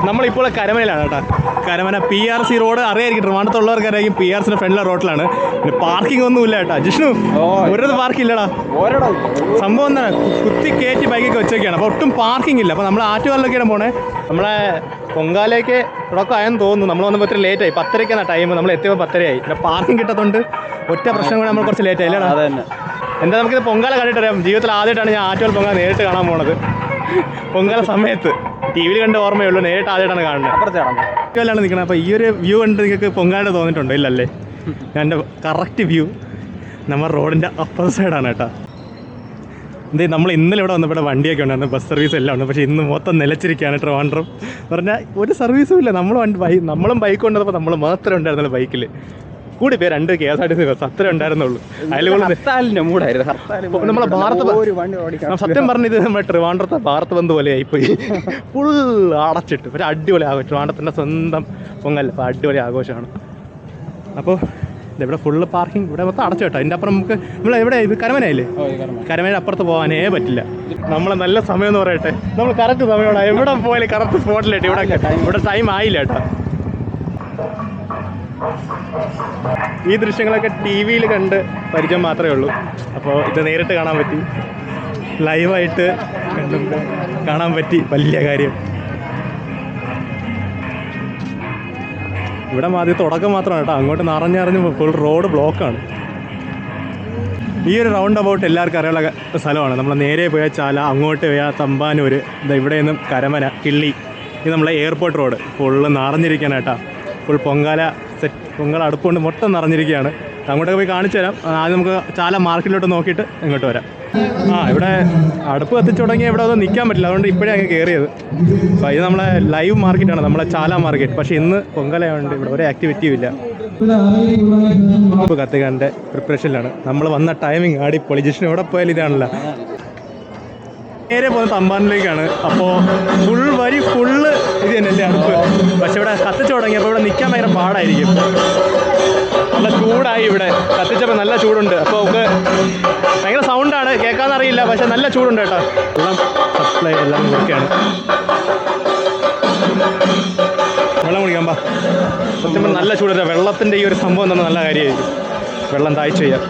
നമ്മളിപ്പോൾ കരമനയിലാണ് കേട്ടോ. Karamana PRC road അറിയായിരിക്കും, ട്രിവാൻഡ്രത്തുള്ളവർക്ക് അറിയാം. PRCയുടെ ഫ്രണ്ടിലെ റോഡിലാണ്. പിന്നെ പാർക്കിംഗ് ഒന്നും ഇല്ല കേട്ടോ. ജിഷ്ണു, ഒരിടത്ത് പാർക്കിംഗ് ഇല്ലടാ. സംഭവം എന്താണ്, കുത്തി കയറ്റി ബൈക്കൊക്കെ വെച്ചൊക്കെയാണ്. അപ്പോൾ ഒട്ടും പാർക്കിംഗ് ഇല്ല. അപ്പോൾ നമ്മൾ ആറ്റുകാലിലൊക്കെയാണ് പോണേ. നമ്മളെ പൊങ്കാലയ്ക്ക് തുടക്കമായെന്ന് തോന്നുന്നു. നമ്മൾ വന്നപ്പോൾ ഇത്ര ലേറ്റായി. 10:30 ടൈം. നമ്മൾ എത്തിയപ്പോൾ 10:30 പിന്നെ പാർക്കിംഗ് കിട്ടത്തുണ്ട്. ഒറ്റ പ്രശ്നം കൂടെ നമ്മൾ കുറച്ച് ലേറ്റായി അല്ലേ? എന്താ, നമുക്കിത് പൊങ്കാല കണ്ടിട്ടറിയാം. ജീവിതത്തിൽ ആദ്യമായിട്ടാണ് ഞാൻ ആറ്റുകാൽ പൊങ്കാല നേരിട്ട് കാണാൻ പോണത്. പൊങ്കാല സമയത്ത് TV-യിൽ കണ്ട ഓർമ്മയുള്ളൂ, നേരിട്ട് ആദ്യമായിട്ടാണ് കാണുന്നത്. ആറ്റുകാലാണ് നിൽക്കുന്നത്. അപ്പോൾ ഈ ഒരു വ്യൂ കണ്ട് നിങ്ങൾക്ക് പൊങ്കാല തോന്നിയിട്ടുണ്ടോ? ഇല്ലല്ലേ? എൻ്റെ കറക്റ്റ് വ്യൂ നമ്മുടെ റോഡിൻ്റെ അപ്പർ സൈഡാണ് കേട്ടോ. എന്തേ, നമ്മൾ ഇന്നലെ ഇവിടെ വന്നപ്പോൾ വണ്ടിയൊക്കെ ഉണ്ടായിരുന്നു, ബസ് സർവീസ് എല്ലാം ഉണ്ട്. പക്ഷേ ഇന്ന് മൊത്തം നിലച്ചിരിക്കുകയാണ് ട്രിവാൻഡ്രം. പറഞ്ഞാൽ ഒരു സർവീസും ഇല്ല. നമ്മളും ബൈക്ക് കൊണ്ടുവന്നപ്പോൾ നമ്മൾ മാത്രമേ ഉണ്ടായിരുന്നുള്ളൂ ബൈക്കിൽ. കൂടി പേര് 2 KSRTC ബസ് അത്രേ ഉണ്ടായിരുന്നുള്ളൂ. അതിൽ നമ്മളെ ഭാരത് സത്യം പറഞ്ഞത് നമ്മുടെ ട്രിവാൻഡ്രത്തെ ഭാരത് ബന്ധു പോലെ ആയിപ്പോയി. ഫുൾ അടച്ചിട്ട്. പക്ഷേ അടിപൊളി ആഘോഷം. ട്രിവാൻഡ്രത്തിൻ്റെ സ്വന്തം പൊങ്കൽ. അപ്പോൾ അടിപൊളി ആഘോഷമാണ്. അപ്പോൾ ഇവിടെ ഫുള്ള് പാർക്കിംഗ്. ഇവിടെ മൊത്തം അടച്ചു കേട്ടോ. അതിൻ്റെ അപ്പുറം നമുക്ക് എവിടെ ഇത് കരമനയല്ലേ? കരമനയുടെ അപ്പുറത്ത് പോകാനേ പറ്റില്ല. നമ്മളെ നല്ല സമയം എന്ന് പറയട്ടെ, നമ്മൾ കറക്റ്റ് സമയമാണ്. എവിടെ പോയാലും കറക്റ്റ് സ്പോട്ടിലായിട്ട്. ഇവിടെ ടൈം ആയില്ല കേട്ടോ. ഈ ദൃശ്യങ്ങളൊക്കെ TV-യിൽ കണ്ട് പരിചയം മാത്രമേ ഉള്ളൂ. അപ്പോൾ ഇത് നേരിട്ട് കാണാൻ പറ്റി, ലൈവായിട്ട് കാണാൻ പറ്റി. വലിയ കാര്യം. ഇവിടെ ആദ്യം തുടക്കം മാത്രമാണ് കേട്ടോ. അങ്ങോട്ട് നിറഞ്ഞറിഞ്ഞ് ഫുൾ റോഡ് ബ്ലോക്കാണ്. ഈ ഒരു റൗണ്ട് അബൌട്ട് എല്ലാവർക്കും അറിയാനുള്ള സ്ഥലമാണ്. നമ്മൾ നേരെ പോയാൽ ചാല, അങ്ങോട്ട് പോയാൽ തമ്പാനൂർ, ഇവിടെ നിന്നും കരമന, കിള്ളി. ഇത് നമ്മളെ എയർപോർട്ട് റോഡ് ഫുള്ള് നിറഞ്ഞിരിക്കാനായിട്ടാ. ഫുൾ പൊങ്കാല പൊങ്കാല അടുപ്പുകൊണ്ട് മൊത്തം നിറഞ്ഞിരിക്കുകയാണ്. അങ്ങോട്ടൊക്കെ പോയി കാണിച്ചു തരാം. ആദ്യം നമുക്ക് ചാല മാർക്കറ്റിലോട്ട് നോക്കിയിട്ട് ഇങ്ങോട്ട് വരാം. ഇവിടെ അടുപ്പ് കത്തിച്ചു തുടങ്ങിയാൽ ഇവിടെ ഒന്നും നിൽക്കാൻ പറ്റില്ല. അതുകൊണ്ട് ഇപ്പോഴേ അങ്ങ് കയറിയത്. അപ്പോൾ ഇത് നമ്മളെ ലൈവ് മാർക്കറ്റാണ്, നമ്മളെ ചാല മാർക്കറ്റ്. പക്ഷേ ഇന്ന് പൊങ്കാലയുണ്ട്, ഇവിടെ ഒരു ആക്ടിവിറ്റിയും ഇല്ല. ഉപ്പ് കത്തിക്കാൻ്റെ പ്രിപ്പറേഷനിലാണ്. നമ്മൾ വന്ന ടൈമിങ് അടിപൊളി. ജിഷ്ണു എവിടെ പോയാലും ഇതാണല്ലോ. നേരെ പോകുന്ന തമ്പാനിലേക്കാണ്. അപ്പോൾ വരി ഫുള്ള് ഇത് തന്നെയല്ലേ അടുപ്പ്. പക്ഷെ ഇവിടെ കത്തിച്ചു തുടങ്ങിയപ്പോൾ ഇവിടെ നിൽക്കാൻ ഭയങ്കര പാടായിരിക്കും. നല്ല ചൂടായി. ഇവിടെ കത്തിച്ചപ്പോൾ നല്ല ചൂടുണ്ട്. അപ്പോൾ നമുക്ക് ഭയങ്കര സൗണ്ടാണ്, കേൾക്കാമെന്നറിയില്ല. പക്ഷെ നല്ല ചൂടുണ്ട് കേട്ടോ. വെള്ളം സപ്ലൈ എല്ലാം നോക്കിയാണ്. വെള്ളം കുടിക്കാൻ പാ. സത്യം പറഞ്ഞാൽ നല്ല ചൂടില്ല. വെള്ളത്തിൻ്റെ ഈ ഒരു സംഭവം തന്നെ നല്ല കാര്യമായിരിക്കും. വെള്ളം താഴ്ച ചെയ്യാം.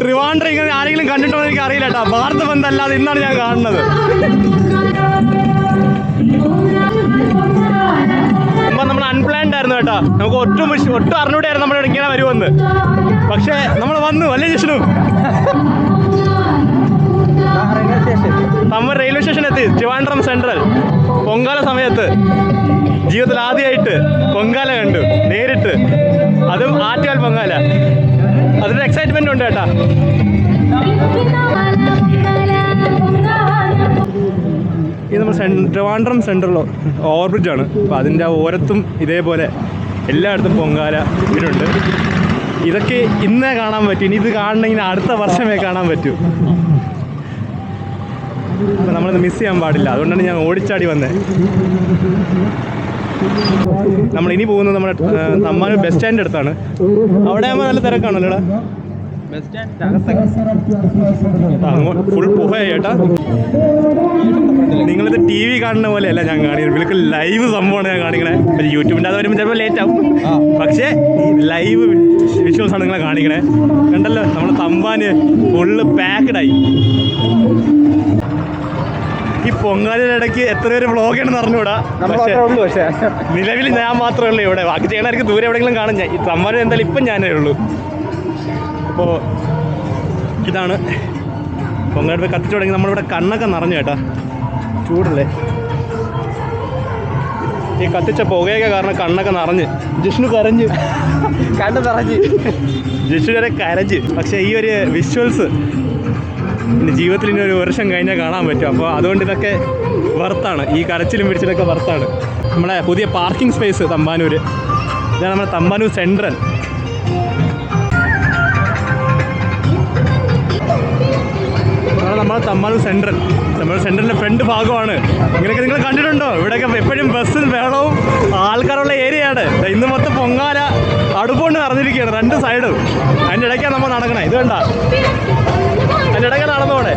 ട്രിവാൻഡ്രം ഇങ്ങനെ ആരെങ്കിലും കണ്ടിട്ടോ എനിക്ക് അറിയില്ല കേട്ടോ. ഭാരത ബന്ധം അല്ലാതെ ഇന്നാണ് ഞാൻ കാണുന്നത്. അപ്പം നമ്മൾ അൺപ്ലാൻഡ് ആയിരുന്നു കേട്ടോ. നമുക്ക് ഒട്ടും അറിഞ്ഞൂടായിരുന്നു നമ്മൾ ഇങ്ങനെ വരുമെന്ന്. പക്ഷേ നമ്മൾ വന്നു അല്ലേ ജിഷ്ണു? നമ്മൾ റെയിൽവേ സ്റ്റേഷൻ എത്തി. ട്രിവാൻഡ്രം സെൻട്രൽ പൊങ്കാല സമയത്ത് ജീവിതത്തിൽ ആദ്യമായിട്ട് പൊങ്കാല കണ്ടു നേരിട്ട്. അതും ആറ്റുകാൽ പൊങ്കാല. അതിൻ്റെ എക്സൈറ്റ്മെൻ്റ് ഉണ്ട് കേട്ടോ. ഇത് നമ്മൾ ട്രിവാൻഡ്രം സെൻട്രൽ ഓവർബ്രിഡ്ജാണ്. അപ്പോൾ അതിൻ്റെ ഓരത്തും ഇതേപോലെ എല്ലായിടത്തും പൊങ്കാല ഇടുന്നുണ്ട്. ഇതൊക്കെ ഇന്നേ കാണാൻ പറ്റും. ഇനി ഇത് കാണണമെങ്കിൽ അടുത്ത വർഷമേ കാണാൻ പറ്റൂ. അപ്പോൾ നമ്മളിത് മിസ് ചെയ്യാൻ പാടില്ല. അതുകൊണ്ടാണ് ഞാൻ ഓടിച്ചാടി വന്നത്. നമ്മളിനി പോകുന്നത് നമ്മുടെ തമ്പാനൂർ ബസ് സ്റ്റാൻഡിൻ്റെ അടുത്താണ്. അവിടെ ആകുമ്പോൾ നല്ല തിരക്കാണല്ലോ. ഫുൾ പുഹയായി ചേട്ടാ. നിങ്ങളിത് TV കാണുന്ന പോലെയല്ല ഞാൻ കാണിക്കുന്നത്. നിങ്ങൾക്ക് ലൈവ് സംഭവമാണ് ഞാൻ കാണിക്കണേ. യൂട്യൂബിൻ്റെ അത് വരുമ്പോൾ ചിലപ്പോൾ ലേറ്റ് ആവും. പക്ഷേ ലൈവ് വിഷ്വൽസാണ് നിങ്ങളെ കാണിക്കണേ. കണ്ടല്ലോ, നമ്മുടെ തമ്പാന് ഫുള്ള് പാക്ക്ഡായി. ഈ പൊങ്കാലയുടെ ഇടയ്ക്ക് എത്ര പേര് വ്ളോഗാണെന്ന് അറിഞ്ഞൂടാ. പക്ഷേ നിലവിൽ ഞാൻ മാത്രമേ ഉള്ളൂ ഇവിടെ. ബാക്കി ചെയ്യണമായിരിക്കും ദൂരെ എവിടെയെങ്കിലും കാണും. ഞാൻ ഈ തമ്പാനൂർ എന്തായാലും ഇപ്പം ഞാനേ ഉള്ളൂ. അപ്പോൾ ഇതാണ് പൊങ്കാല കത്തിച്ചു തുടങ്ങി. നമ്മളിവിടെ കണ്ണൊക്കെ നിറഞ്ഞു കേട്ടാ. ചൂടല്ലേ? ഈ കത്തിച്ച പുകയൊക്കെ കാരണം കണ്ണൊക്കെ നിറഞ്ഞ്. ജിഷ്ണു കരഞ്ഞ്, കണ്ണ് നിറഞ്ഞ്. ജിഷ്ണു വരെ കരഞ്ഞ്. പക്ഷേ ഈ ഒരു വിഷ്വൽസ് എൻ്റെ ജീവിതത്തിൽ ഇനി ഒരു വർഷം കഴിഞ്ഞാൽ കാണാൻ പറ്റും. അപ്പോൾ അതുകൊണ്ട് ഇതൊക്കെ വർത്താണ്. ഈ കരച്ചിലും പിടിച്ചിലൊക്കെ വർത്താണ്. നമ്മളെ പുതിയ പാർക്കിംഗ് സ്പേസ് തമ്പാനൂർ. ഇതാണ് നമ്മുടെ തമ്പാനൂർ സെൻട്രൽ. നമ്മളെ തമ്പാനൂർ സെൻട്രലിൻ്റെ ഫ്രണ്ട് ഭാഗമാണ്. ഇങ്ങനെയൊക്കെ നിങ്ങൾ കണ്ടിട്ടുണ്ടോ? ഇവിടെയൊക്കെ എപ്പോഴും ബസ്സും വെള്ളവും ആൾക്കാരുള്ള ഏരിയയാണ്. ഇന്ന് മൊത്തം പൊങ്കാല നിറഞ്ഞിരിക്കുകയാണ് രണ്ട് സൈഡും. അതിൻ്റെ ഇടയ്ക്കാണ് നമ്മൾ നടക്കണേ. ഇത് കണ്ട അതിൻ്റെ ഇടയ്ക്ക് നടന്നോടെ.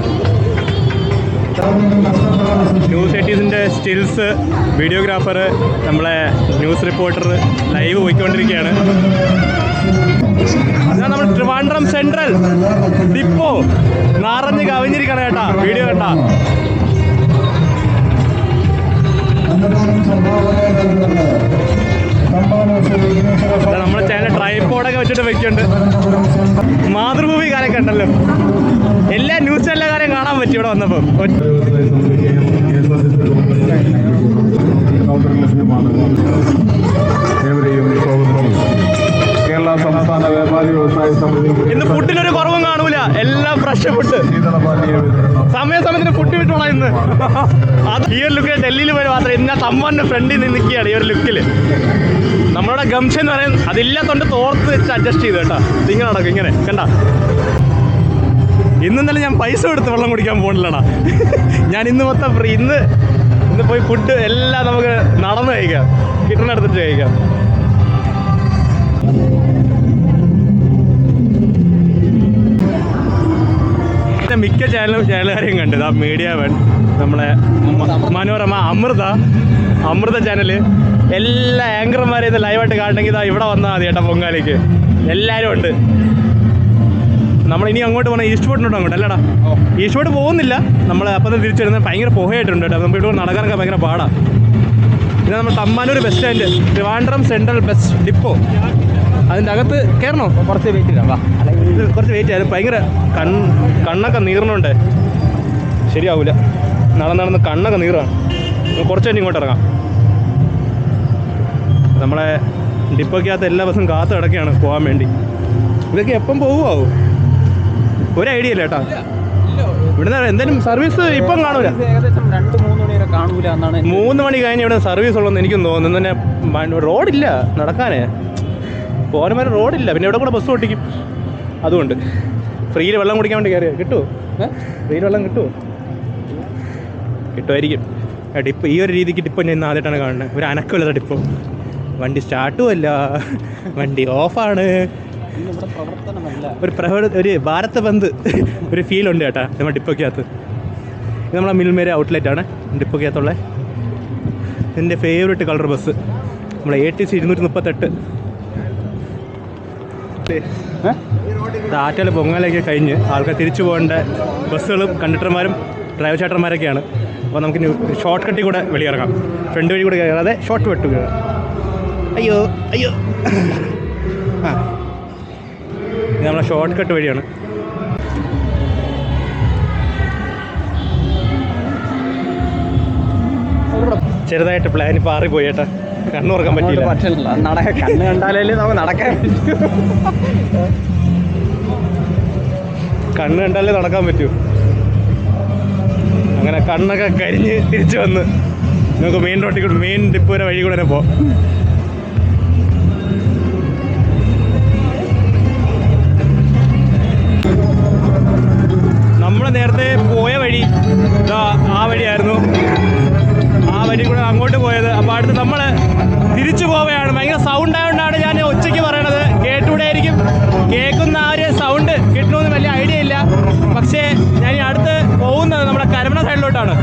ന്യൂസ് 18ൻ്റെ സ്റ്റിൽസ്, വീഡിയോഗ്രാഫർ, നമ്മളെ ന്യൂസ് റിപ്പോർട്ടർ ലൈവ് പോയിക്കൊണ്ടിരിക്കുകയാണ്. നമ്മൾ ട്രിവാൻഡ്രം സെൻട്രൽ ഡിപ്പോ നിറഞ്ഞ് കവിഞ്ഞിരിക്കണം കേട്ടാ. വീഡിയോ കണ്ടാ നമ്മുടെ ചാനൽ ട്രൈപോഡൊക്കെ വെച്ചിട്ട് വെക്കുന്നുണ്ട്. മാതൃഭൂമി കാലൊക്കെ ഉണ്ടല്ലോ. എല്ലാ ന്യൂസ് എല്ലാ കാര്യം കാണാൻ പറ്റി ഇവിടെ വന്നപ്പോൾ. കേരള സംസ്ഥാന വ്യാപാരി വ്യവസായ സമിതി ഇന്ന് ഫുഡിനൊരു കുറവും കാണൂല. എല്ലാം ഫ്രഷ് ഫുഡ്. സമയത്തിന് ഫുഡ് കിട്ടണം ഇന്ന്. അത് ഈ ഒരു ലുക്കിൽ ഡൽഹിയിൽ പോയി മാത്രം ഇന്ന തമ്മൻ്റെ ഫ്രണ്ടിൽ നിന്ന് നിൽക്കുകയാണ്. ഈ ഒരു ലുക്കിൽ നമ്മളുടെ ഗംഷ എന്ന് പറയുന്നത് അതില്ലാത്തോണ്ട് തോർത്ത് വെച്ച് അഡ്ജസ്റ്റ് ചെയ്തു കേട്ടോ. ഇങ്ങനെ നടക്കും ഇങ്ങനെ കണ്ട. ഇന്നെന്തായാലും ഞാൻ പൈസ കൊടുത്ത് വെള്ളം കുടിക്കാൻ പോകണില്ലടാ. ഞാൻ ഇന്ന് മൊത്തം ഫ്രീ. ഇന്ന് പോയി ഫുഡ് എല്ലാം നമുക്ക് നടന്ന് കഴിക്കാം, കിട്ടണെടുത്തിട്ട് കഴിക്കാം. മിക്ക ചാനലുകാരെയും കണ്ടത് ആ മീഡിയ വൺ, നമ്മളെ മനോരമ, അമൃത ചാനല്, എല്ലാ ആങ്കർമാരെയും ഇത് ലൈവായിട്ട് കാണണമെങ്കിൽ ഇതാ ഇവിടെ വന്നാൽ മതി കേട്ടോ. പൊങ്കാലയ്ക്ക് എല്ലാവരും ഉണ്ട്. നമ്മളിനി അങ്ങോട്ട് പോകണം. ഈസ്റ്റ് ഫോർട്ടിനോട്ട് അങ്ങോട്ട് അല്ലടാ. ഈസ്റ്റ് ഫോർട്ട് പോകുന്നില്ല നമ്മൾ. അപ്പം തന്നെ തിരിച്ചു വരുന്നത് ഭയങ്കര പുകയായിട്ടുണ്ട് കേട്ടോ. നമുക്ക് ഇവിടെ നടക്കാനൊക്കെ ഭയങ്കര പാടാണ്. പിന്നെ നമ്മൾ Thampanoor bus stand, Trivandrum central bus depot, അതിൻ്റെ അകത്ത് കയറണോ? കുറച്ച് വെയിറ്റ് ചെയ്യാം. ഭയങ്കര കണ്ണൊക്കെ നീർന്നുണ്ട്. ശരിയാവില്ല. നടന്ന് കണ്ണൊക്കെ നീറാണ്. കുറച്ച് കഴിഞ്ഞ് ഇങ്ങോട്ട് ഇറങ്ങാം. നമ്മളെ ഡിപ്പോക്കകത്ത് എല്ലാ ബസ്സും കാത്ത് കിടക്കുകയാണ് പോകാൻ വേണ്ടി. ഇതൊക്കെ എപ്പം പോകുമോ? ഒരു ഐഡിയ ഇല്ല കേട്ടോ. ഇവിടുന്ന് എന്തായാലും സർവീസ് ഇപ്പം കാണൂല. ഏകദേശം 2-3 മണി വരെ കാണൂല എന്നാണ്. 3 മണി കഴിഞ്ഞ് ഇവിടെ സർവീസ് ഉള്ളതെന്ന് എനിക്കും തോന്നുന്നു. തന്നെ റോഡില്ല നടക്കാനേ. പോരമാരെ റോഡില്ല. പിന്നെ ഇവിടെ കൂടെ ബസ് ഓട്ടിക്കും. അതുകൊണ്ട് ഫ്രീയിൽ വെള്ളം കുടിക്കാൻ വേണ്ടി കയറിയാൽ കിട്ടുമോ? ഫ്രീയിൽ വെള്ളം കിട്ടുമായിരിക്കും. ഡിപ്പോ ഈ ഒരു രീതിക്ക് ഡിപ്പോ ഞാൻ ഇന്ന് ആദ്യമായിട്ടാണ് കാണുന്നത്. ഒരു അനക്കമില്ലാത്ത ഡിപ്പോ. വണ്ടി സ്റ്റാർട്ടുമല്ല, വണ്ടി ഓഫാണ്. ഒരു ഭാരത് ബന്ദ് ഒരു ഫീലുണ്ട് കേട്ടാ നമ്മുടെ ഡിപ്പോക്കകത്ത്. ഇത് നമ്മളെ മിൽമേര ഔട്ട്ലെറ്റാണ് ഡിപ്പോക്കകത്തുള്ള. എൻ്റെ ഫേവറേറ്റ് കളർ ബസ് നമ്മളെ ATC 238. ആറ്റാൽ പൊങ്ങാലൊക്കെ കഴിഞ്ഞ് ആൾക്കാർ തിരിച്ചു പോകേണ്ട ബസ്സുകളും കണ്ടക്ടർമാരും ഡ്രൈവർ ചേട്ടന്മാരൊക്കെയാണ്. അപ്പോൾ നമുക്ക് ഷോർട്ട് കട്ടിൽ കൂടെ വെളിയിറങ്ങാം. ഫ്രണ്ട് വഴി കൂടെ കയറാതെ ഷോർട്ട് കട്ട് കയറാം. അയ്യോ ആ, ഇത് നമ്മളെ ഷോർട്ട് കട്ട് വഴിയാണ്. ചെറുതായിട്ട് പ്ലാൻ പാറിപ്പോയി ചേട്ടാ. കണ്ണുറക്കാൻ പറ്റില്ല. കണ്ണ് കണ്ടാലേ നമുക്ക് നടക്കാൻ പറ്റൂ. കണ്ണ് കണ്ടാലേ നടക്കാൻ പറ്റൂ. അങ്ങനെ കണ്ണൊക്കെ കരിഞ്ഞ് തിരിച്ചു വന്ന് നമുക്ക് മെയിൻ റോട്ടിൽ കൂടെ, മെയിൻ ഡിപ്പോ വരെ വഴി കൂടെ തന്നെ പോവാം. നമ്മൾ നേരത്തെ പോയ വഴി ആ വഴിയായിരുന്നു. ആ വഴി കൂടെ അങ്ങോട്ട് പോയത്. അപ്പോൾ അടുത്ത് നമ്മൾ തിരിച്ചു പോവുകയാണ്. ഭയങ്കര സൗണ്ട് ആയതുകൊണ്ടാണ് ഞാൻ ഉച്ചയ്ക്ക് പറയണത്. കേട്ടുകൂടെ ആയിരിക്കും. കേൾക്കുന്ന ആ ഒരു സൗണ്ട് കിട്ടണമെന്ന് വലിയ ഐഡിയ ഇല്ല. പക്ഷേ ഞാൻ ഈ അടുത്ത് പോകുന്നത് നമ്മുടെ കരമന സൈഡിലോട്ടാണ്.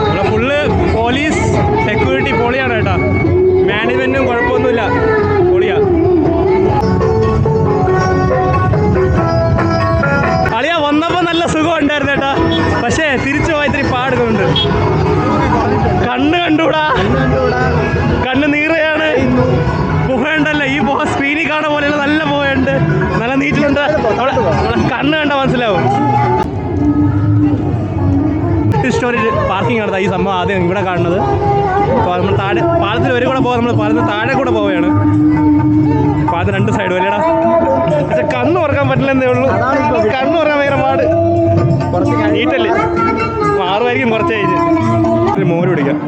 ഇവിടെ ഫുള്ള് പോലീസ് സെക്യൂരിറ്റി പൊളിയാണ് കേട്ടോ. മാനേജ്മെൻറ്റും കുഴപ്പമൊന്നുമില്ല, പൊളിയാണ്. കളിയാ വന്നപ്പോൾ നല്ല സുഖം ഉണ്ടായിരുന്നു കേട്ടാ. പക്ഷേ തിരിച്ചു പോയി ഇത്തിരി പാടുന്നുണ്ട്. കണ്ണ് കണ്ടൂടാ, കണ്ണ് നീറയാണ്. പുകയുണ്ടല്ലോ, ഈ പുക സ്ക്രീനിൽ കാണുന്ന പോലെയുള്ള നല്ല പുകയുണ്ട്, നല്ല നീറ്റിലുണ്ട്. നമ്മളെ കണ്ണ് കണ്ടാൽ മനസ്സിലാവും. സ്റ്റോറേജ് പാർക്കിംഗ് ആണ് ഈ സംഭവം ആദ്യം ഇവിടെ കാണുന്നത്. അപ്പോൾ നമ്മൾ താഴെ പാലത്തിൽ ഒരു കൂടെ പോകാം. നമ്മൾ പാലത്തിൽ താഴെ കൂടെ പോവുകയാണ്. പാലത്തിന് 2 സൈഡ് വരെയടാ. പക്ഷെ കണ്ണ് തുറക്കാൻ പറ്റില്ലെന്നേ ഉള്ളൂ. കണ്ണ് തുറക്കാൻ ഭയങ്കര പാട്. കുറച്ച് നീറ്റല്ലേ, മാറുമായിരിക്കും കുറച്ച് കഴിഞ്ഞ്. ഒരു മോര് പിടിക്കാം.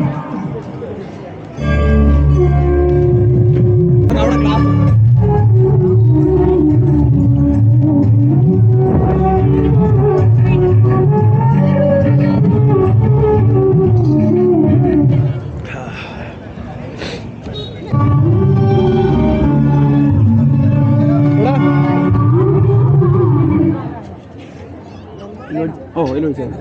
ഓയിൽ ഒഴിച്ചത്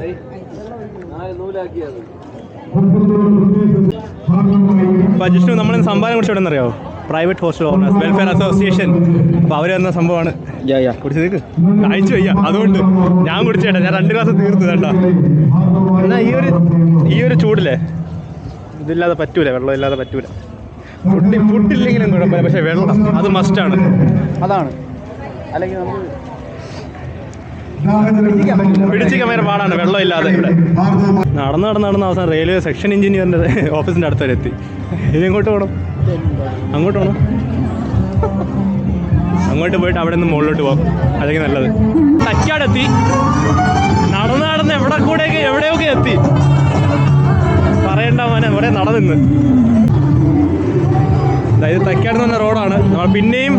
അപ്പോൾ ജിഷ്ണു നമ്മളിന്ന് സംഭാവന കുറിച്ച് എവിടെ നിന്നറിയാമോ? Private hostel owners welfare association. അപ്പോൾ അവർ തന്ന സംഭവമാണ് കുടിച്ച് തീർക്ക് അയച്ചു വയ്യ. അതുകൊണ്ട് ഞാൻ കുടിച്ചേട്ടാ, ഞാൻ 2 ഗ്ലാസ് തീർത്ത് കേട്ടോ. എന്നാൽ ഈ ഒരു ചൂടില്ലേ ഇതില്ലാതെ പറ്റൂല, വെള്ളം ഇല്ലാതെ പറ്റൂല. ഫുഡില്ലെങ്കിലും കുഴപ്പമില്ല, പക്ഷേ വെള്ളം അത് മസ്റ്റാണ്. അതാണ്, അല്ലെങ്കിൽ നമുക്ക് പിടിച്ചിക്കാൻ ഭയങ്കര പാടാണ് വെള്ളം ഇല്ലാതെ. ഇവിടെ നടന്ന് അവസാനം റെയിൽവേ സെക്ഷൻ എഞ്ചിനീയറിൻ്റെ ഓഫീസിൻ്റെ അടുത്ത് വരെ എത്തി. ഇനി എങ്ങോട്ട് പോകണം? അങ്ങോട്ട് പോകണം. അങ്ങോട്ട് പോയിട്ട് അവിടെ നിന്ന് മുകളിലോട്ട് പോകും, അതൊക്കെ നല്ലത്. തക്കാടെത്തി, നടന്ന് എവിടെയൊക്കെ എത്തി. പറയണ്ട മോനെ, ഇവിടെ നടന്നിന്ന്. അതായത് തക്കാട് എന്ന് പറഞ്ഞ റോഡാണ്. നമ്മൾ പിന്നെയും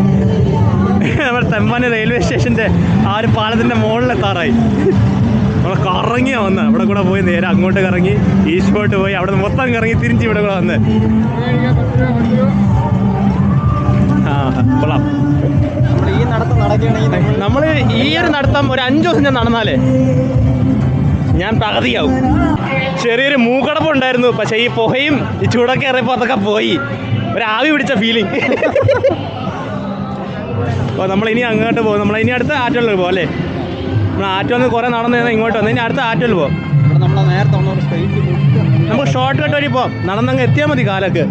നമ്മുടെ തെമ്മാനി റെയിൽവേ സ്റ്റേഷൻ്റെ ആ ഒരു പാലത്തിൻ്റെ മുകളിലെത്താറായി. നമ്മൾ കറങ്ങിയാ വന്നത്. ഇവിടെ കൂടെ പോയി നേരെ അങ്ങോട്ട് കറങ്ങി ഈസ്റ്റോട്ട് പോയി അവിടെ നിന്ന് മൊത്തം കറങ്ങി തിരിച്ച് ഇവിടെ കൂടെ വന്നത്. കൊള്ളാം. നമ്മൾ ഈ ഒരു നടത്തം ഒരു 5 ദിവസം ഞാൻ നടന്നാലേ ഞാൻ പകുതിയാവും. ചെറിയൊരു മൂക്കടപ്പുണ്ടായിരുന്നു, പക്ഷേ ഈ പുകയും ഈ ചൂടൊക്കെ ഇറങ്ങിയപ്പോൾ അതൊക്കെ പോയി. ഒരു ആവി പിടിച്ച ഫീലിംഗ്. അപ്പോൾ നമ്മളിനി അങ്ങോട്ട് പോകും. നമ്മളിനി അടുത്ത ആറ്റുകളിൽ പോകും അല്ലേ? നമ്മൾ ആറ്റുകളിൽ കുറേ നടന്നു കഴിഞ്ഞാൽ ഇങ്ങോട്ട് വന്നു. ഇനി അടുത്ത ആറ്റുകളിൽ പോകും. നമുക്ക് ഷോർട്ട് കട്ട് വഴി പോകാം. നടന്നങ്ങ് എത്തിയാൽ മതി. കാലൊക്കെ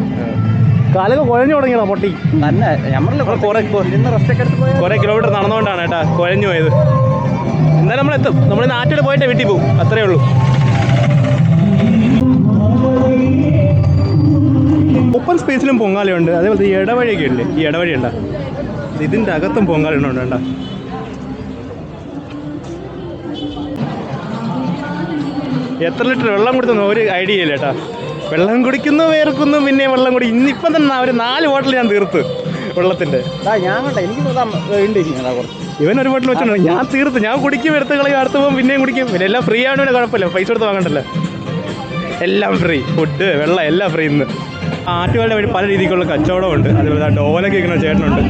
കുഴഞ്ഞു തുടങ്ങിയതാ പൊട്ടി തന്നെ. കുറേ കിലോമീറ്റർ നടന്നുകൊണ്ടാണ് കേട്ടാ കുഴഞ്ഞു പോയത്. എന്തായാലും നമ്മളെത്തും. നമ്മളിന്ന് ആറ്റുകളിൽ പോയിട്ടേ വീട്ടിൽ പോകും, അത്രയേ ഉള്ളൂ. ഓപ്പൺ സ്പേസിലും പൊങ്കാലയുണ്ട്. അതേപോലെ ഈ ഇടവഴിയൊക്കെ ഉണ്ട്. ഈ ഇടവഴി ഉണ്ട, ഇതിൻ്റെ അകത്തും പൊങ്കാലുണ്ട് വേണ്ട. എത്ര ലിറ്റർ വെള്ളം കുടിക്കുന്നു ഒരു ഐഡിയ ഇല്ല കേട്ടാ. വെള്ളം കുടിക്കുന്നു, വേർക്കുന്നു, പിന്നെ വെള്ളം കുടി. ഇന്നിപ്പം തന്നെ ഒരു 4 ബോട്ടിൽ ഞാൻ തീർത്ത് വെള്ളത്തിൻ്റെ. ഇവൻ ഒരു ബോട്ടിൽ വെച്ചിട്ടുണ്ട്, ഞാൻ തീർത്ത്. ഞാൻ കുടിക്കും, എടുത്ത് കളയും, അടുത്ത് പോകും, പിന്നെയും കുടിക്കും. പിന്നെ എല്ലാം ഫ്രീ ആവണേ കുഴപ്പമില്ല, പൈസ കൊടുത്ത് വാങ്ങണ്ടല്ലോ. എല്ലാം ഫ്രീ, ഫുഡ് വെള്ളം എല്ലാം ഫ്രീ. ഇന്ന് ആറ്റുകളുടെ വഴി പല രീതിക്കുള്ള കച്ചവടമുണ്ട്. അതുപോലെ ഡോലൊക്കെ ഇരിക്കുന്ന ചേട്ടനുണ്ട്.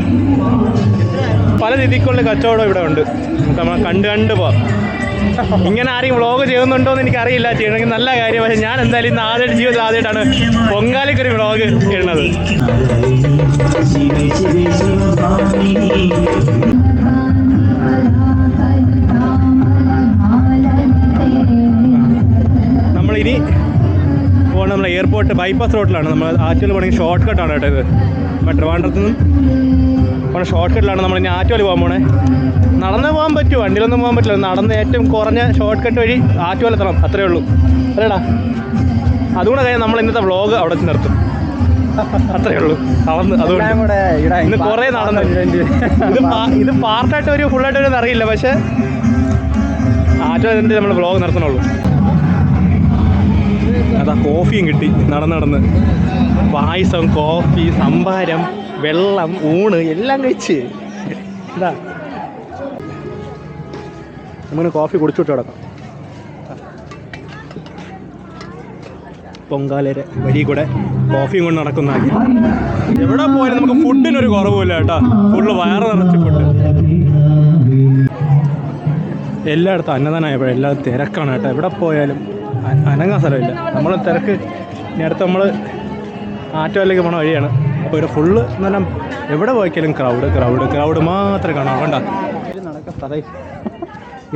പല രീതിക്കുള്ള കച്ചവടം ഇവിടെ ഉണ്ട്. നമുക്ക് നമ്മളെ കണ്ട് പോവാം. ഇങ്ങനെ ആരെയും വ്ളോഗ് ചെയ്യുന്നുണ്ടോ എന്ന് എനിക്കറിയില്ല. ചെയ്യണമെങ്കിൽ നല്ല കാര്യം. പക്ഷേ ഞാൻ എന്തായാലും ഇന്ന് ആദ്യമായിട്ട് ജീവിതത്തിൽ ആദ്യമായിട്ടാണ് പൊങ്കാലയ്ക്കൊരു വ്ളോഗ് ഇടുന്നത്. നമ്മളിനി പോകുന്നത് നമ്മൾ എയർപോർട്ട് ബൈപ്പാസ് റോഡിലാണ്. നമ്മൾ ആറ്റുകൾ പോകണമെങ്കിൽ ഷോർട്ട് കട്ടാണ് കേട്ടോ ഇത്. അപ്പോൾ ട്രിവാൻഡ്രത്ത് നിന്നും പോണ ഷോർട്ട് കട്ടിലാണ് നമ്മൾ ഇനി ആറ്റുകൾ പോകാൻ പോണേ. നടന്ന് പോകാൻ പറ്റുമോ? വണ്ടിയിലൊന്നും പോകാൻ പറ്റില്ല. നടന്ന് ഏറ്റവും കുറഞ്ഞ ഷോർട്ട് കട്ട് വഴി ആറ്റുകൾ എത്തണം, അത്രയേ ഉള്ളൂ. അല്ലേടാ? അതുകൂടെ കഴിഞ്ഞാൽ നമ്മൾ ഇന്നത്തെ വ്ളോഗ് അവിടെ നിർത്തും, അത്രയേ ഉള്ളൂ. അതുകൊണ്ട് ഇന്ന് കുറേ നടന്നു. ഇത് പാർട്ടായിട്ട് ഒരു ഫുള്ളായിട്ട് ഒരു അറിയില്ല, പക്ഷേ ആറ്റുകൾ ഇതിൻ്റെ നമ്മൾ വ്ളോഗ് നിർത്തണുള്ളൂ. അതാ കോഫിയും കിട്ടി നടന്ന്. പായസം, കോഫി, സംഭാരം, വെള്ളം, ഊണ് എല്ലാം കഴിച്ച് ഇതാ നമുക്ക് കോഫി കുടിച്ചിട്ട് കിടക്കാം. പൊങ്കാലയുടെ വഴി കൂടെ കോഫിയും കൊണ്ട് നടക്കുന്നതാക്കി. എവിടെ പോയാലും നമുക്ക് ഫുഡിനൊരു കുറവുമില്ല കേട്ടോ. ഫുള്ള് വയറ് നിറച്ച് ഫുഡ്. എല്ലായിടത്തും അന്നദാനമായപ്പോഴും എല്ലാം തിരക്കാണ് കേട്ടോ. എവിടെ പോയാലും അനങ്ങാൻ സ്ഥലമില്ല. നമ്മൾ തിരക്ക്. ഇനി അടുത്ത് നമ്മൾ ആറ്റുകാലിലേക്ക് പോണ വഴിയാണ്. അപ്പോൾ ഇവിടെ ഫുള്ള് എന്ന് പറഞ്ഞാൽ എവിടെ പോയിക്കാലും ക്രൗഡ് മാത്രമേ കാണാം. വേണ്ട നടക്കാൻ സ്ഥലം.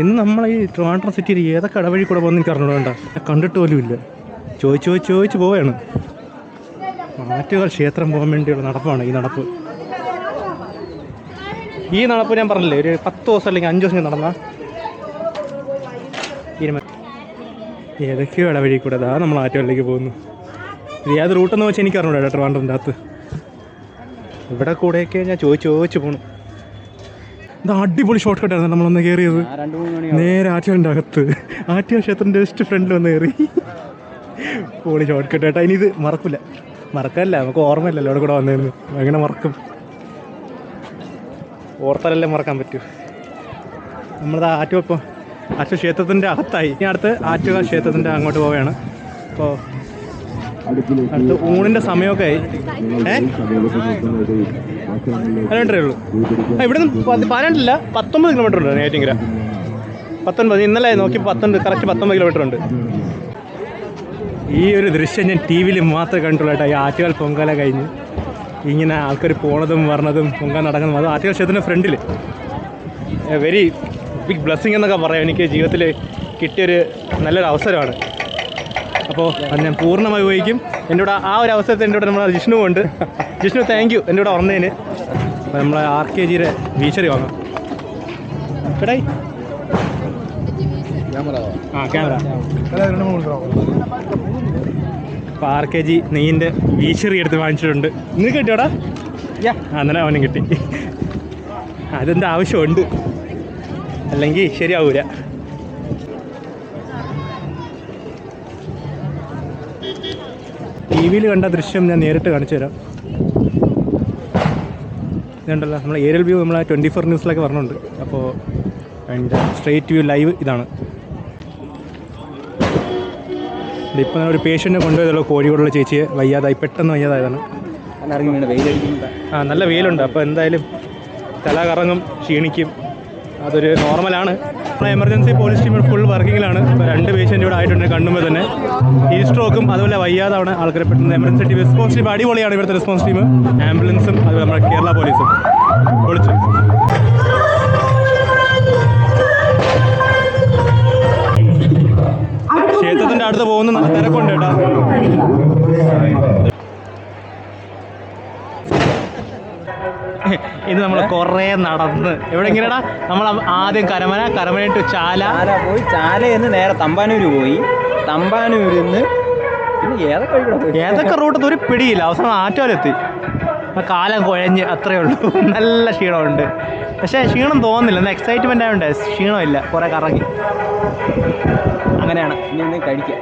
ഇന്ന് നമ്മൾ ഈ ട്രിവാൻഡ്രം സിറ്റിയിൽ ഏതൊക്കെ ഇടവഴി കൂടെ പോകുന്ന എനിക്ക് അറിഞ്ഞൂടെ. വേണ്ട, കണ്ടിട്ട് പോലും ഇല്ല. ചോദിച്ച് പോവുകയാണ്. ആറ്റുകാൽ ക്ഷേത്രം പോകാൻ വേണ്ടിയുള്ള നടപ്പാണ് ഈ നടപ്പ്. ഈ നടപ്പ് ഞാൻ പറഞ്ഞില്ലേ, ഒരു 10 ദിവസം അല്ലെങ്കിൽ 5 ദിവസം നടന്നാൽ ഏതൊക്കെയോ ഇടവഴി കൂടെ അതാ നമ്മൾ ആറ്റുകാലിലേക്ക് പോകുന്നു. ഇത് ഏത് റൂട്ടെന്ന് വെച്ചാൽ എനിക്ക് അറിഞ്ഞൂടാ ട്രിവാൻഡ്രത്തിൻ്റെ അകത്ത്. ഇവിടെ കൂടെയൊക്കെ ഞാൻ ചോദിച്ച് പോകണം. ഇത് അടിപൊളി ഷോർട്ട് കട്ടായിരുന്നു. നമ്മളൊന്ന് കയറിയത് നേരെ ആറ്റുകാലിൻ്റെ അകത്ത്. ആറ്റുകാൽ ക്ഷേത്രത്തിൻ്റെ ജസ്റ്റ് ഫ്രണ്ടിൽ വന്ന് കയറി. പൊളി ഷോർട്ട് കട്ട് കേട്ടോ. ഇനി ഇത് മറക്കല്ല, നമുക്ക് ഓർമ്മയില്ലല്ലോ അവിടെ കൂടെ വന്നിരുന്നു. എങ്ങനെ മറക്കും? ഓർത്താലല്ലേ മറക്കാൻ പറ്റൂ. നമ്മളത് ആറ്റുകാൽ ക്ഷേത്രത്തിൻ്റെ അകത്തായി. ഇനി അടുത്ത് ആറ്റുകാൽ ക്ഷേത്രത്തിൻ്റെ അങ്ങോട്ട് പോവുകയാണ്. അപ്പോൾ അടുത്ത് ഊണിൻ്റെ സമയമൊക്കെ ആയി. 12 ഉള്ളൂ. ഇവിടെ നിന്ന് 12 19 കിലോമീറ്റർ ഉണ്ട് നേറ്റിങ്കര. 19 ഇന്നലെ നോക്കി 19 കറക്റ്റ് 19 കിലോമീറ്റർ ഉണ്ട്. ഈ ഒരു ദൃശ്യം ഞാൻ ടി വിയിൽ മാത്രമേ കണ്ടുള്ളൂ കേട്ടോ. ഈ ആറ്റുകാൽ പൊങ്കാല കഴിഞ്ഞ് ഇങ്ങനെ ആൾക്കാർ പോണതും വരണതും പൊങ്കാല നടക്കുന്നതും, അത് ആറ്റുകാൽ ക്ഷേത്രത്തിൻ്റെ ഫ്രണ്ടിൽ വെരി ബിഗ് ബ്ലെസ്സിങ് എന്നൊക്കെ പറയാം. എനിക്ക് ജീവിതത്തിൽ കിട്ടിയൊരു നല്ലൊരു അവസരമാണ്. അപ്പോൾ അത് ഞാൻ പൂർണ്ണമായി ഉപയോഗിക്കും. എൻ്റെ കൂടെ ആ ഒരു അവസരത്തിൽ എൻ്റെ കൂടെ നമ്മുടെ ജിഷ്ണു ഉണ്ട്. ജിഷ്ണു താങ്ക് യു എൻ്റെ കൂടെ വന്നതിന്. അപ്പോൾ നമ്മൾ RKG വീശറി വാങ്ങാം. കേട്ടായി ക്യാമറ. അപ്പോൾ RKG നെയ്യിൻ്റെ വീശറി എടുത്ത് വാങ്ങിച്ചിട്ടുണ്ട്. നിനക്ക് കിട്ടിയോടാ? അന്നേരം അവനും കിട്ടി. അതെന്താ ആവശ്യമുണ്ട്, അല്ലെങ്കിൽ ശരിയാവൂല. ടി വിയിൽ കണ്ട ദൃശ്യം ഞാൻ നേരിട്ട് കാണിച്ചു തരാം. ഇതുണ്ടല്ലോ നമ്മൾ ഏരിയൽ വ്യൂ നമ്മൾ 24 ന്യൂസിലൊക്കെ പറഞ്ഞിട്ടുണ്ട്. അപ്പോൾ അതിൻ്റെ സ്ട്രേറ്റ് വ്യൂ ലൈവ് ഇതാണ്. ഇപ്പോൾ ഒരു പേഷ്യൻറ്റിനെ കൊണ്ടുപോയതല്ലോ കോഴിക്കോടുള്ള ചേച്ചിയെ, വയ്യാതായി, പെട്ടെന്ന് വയ്യാതായതാണ്. നല്ല വെയിലുണ്ട്. അപ്പോൾ എന്തായാലും തല കറങ്ങും, ക്ഷീണിക്കും, അതൊരു നോർമലാണ്. നമ്മുടെ എമർജൻസി പോലീസ് ടീം ഫുൾ വർക്കിങ്ങിലാണ്. ഇപ്പോൾ 2 പേഷ്യൻ്റ് ഇവിടെ ആയിട്ടുണ്ട് കണ്ണുമ്പോൾ തന്നെ. ഈ സ്ട്രോക്കും അതുപോലെ വയ്യാതാണ് ആൾക്കാരെ പെട്ടെന്ന് എമർജൻസി ടീം റെസ്പോൺസ് ടീം അടിപൊളിയാണ്. ഇവിടുത്തെ റെസ്പോൺസ് ടീം, ആംബുലൻസും അതുപോലെ നമ്മുടെ കേരള പോലീസും പൊളിച്ചു. ക്ഷേത്രത്തിൻ്റെ അടുത്ത് പോകുന്ന നല്ല തിരക്കുണ്ട് കേട്ടോ. ഇത് നമ്മൾ കുറേ നടന്ന് എവിടെ ഇങ്ങനെടാ, നമ്മൾ ആദ്യം കരമന ടു ചാല പോയി, ചാലയെന്ന് നേരെ തമ്പാനൂര് പോയി, തമ്പാനൂരിൽ നിന്ന് ഏതൊക്കെ റൂട്ടത്ത് ഒരു പിടിയില്ല. അവസാനം ആറ്റുകാലെത്തി. കാലം കുഴഞ്ഞ് അത്രയേ ഉള്ളൂ. നല്ല ക്ഷീണമുണ്ട്, പക്ഷേ ക്ഷീണം തോന്നുന്നില്ല. എന്നാൽ എക്സൈറ്റ്മെൻ്റ് ആയതുകൊണ്ട് ക്ഷീണമില്ല. കുറേ കറങ്ങി. അങ്ങനെയാണ്.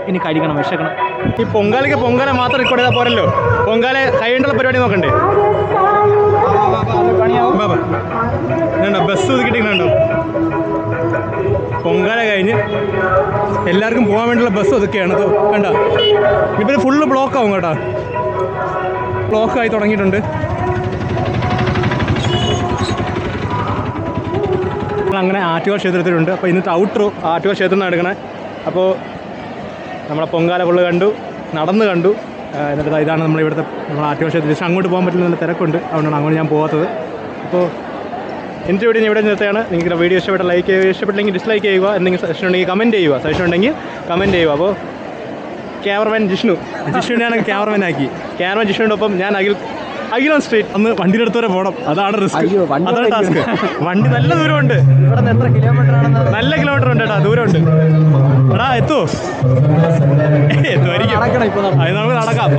ഇനി കഴിക്കണം, വിശക്കണം. ഈ പൊങ്കാല മാത്രം റെക്കോർഡ് ചെയ്താൽ പോരല്ലോ. പൊങ്കാല കൈകൊണ്ടുള്ള പരിപാടി നോക്കണ്ടേ? ബസ് ഒതുക്കിയിട്ടുണ്ടോ? പൊങ്കാല കഴിഞ്ഞ് എല്ലാവർക്കും പോകാൻ വേണ്ടിയുള്ള ബസ് ഒതുക്കുകയാണ്. കണ്ട ഇപ്പം ഫുള്ള് ബ്ലോക്കാവും കേട്ടോ. ബ്ലോക്കായി തുടങ്ങിയിട്ടുണ്ട്. അങ്ങനെ ആറ്റുകാൽ ക്ഷേത്രത്തിലുണ്ട്. അപ്പോൾ ഇന്നത്തെ ഔട്ട്റോ ആറ്റുകാൽ ക്ഷേത്രത്തിൽ നിന്ന് എടുക്കണേ. അപ്പോൾ നമ്മളെ പൊങ്കാല ഫുള്ള് കണ്ടു, നടന്ന് കണ്ടു. എന്നിട്ട് ഇതാണ് നമ്മളിവിടുത്തെ നമ്മൾ ആറ്റുകാൽ ക്ഷേത്രത്തിൽ. അങ്ങോട്ട് പോകാൻ പറ്റില്ല, നല്ല തിരക്കുണ്ട്. അതുകൊണ്ടാണ് അങ്ങോട്ട് ഞാൻ പോകാത്തത്. അപ്പോൾ എൻ്റെ വീഡിയോ ഇവിടെ നിർത്തുകയാണ്. നിങ്ങൾക്ക് വീഡിയോ ഇഷ്ടപ്പെട്ട ലൈക്ക് ചെയ്യുക, ഇഷ്ടപ്പെട്ടില്ലെങ്കിൽ ഡിസ്ലൈക്ക് ചെയ്യുക. എന്തെങ്കിലും സജഷൻ ഉണ്ടെങ്കിൽ കമൻറ്റ് ചെയ്യുക. സജഷൻ ഉണ്ടെങ്കിൽ കമൻറ്റ് ചെയ്യുക. അപ്പോൾ ക്യാമറമാൻ ജിഷ്ണുവിനെയാണ് ക്യാമറമാൻ ആക്കി. ക്യാമറമാൻ ജിഷ്ണുവിൻ്റെ ഒപ്പം ഞാൻ അഖിലം സ്ട്രീറ്റ് അന്ന് വണ്ടിയുടെ അടുത്ത് വരെ പോകണം. അതാണ് റിസ്ക്, അതാണ് ടാസ്ക്. വണ്ടി നല്ല ദൂരമുണ്ട്. ഇവിടെ എത്ര കിലോമീറ്റർ ആണെന്ന് നല്ല കിലോമീറ്റർ ഉണ്ട് കേട്ടോ, ദൂരമുണ്ട്. എടാ എത്തുമായിരിക്കും. അത് നമുക്ക് നടക്കാം.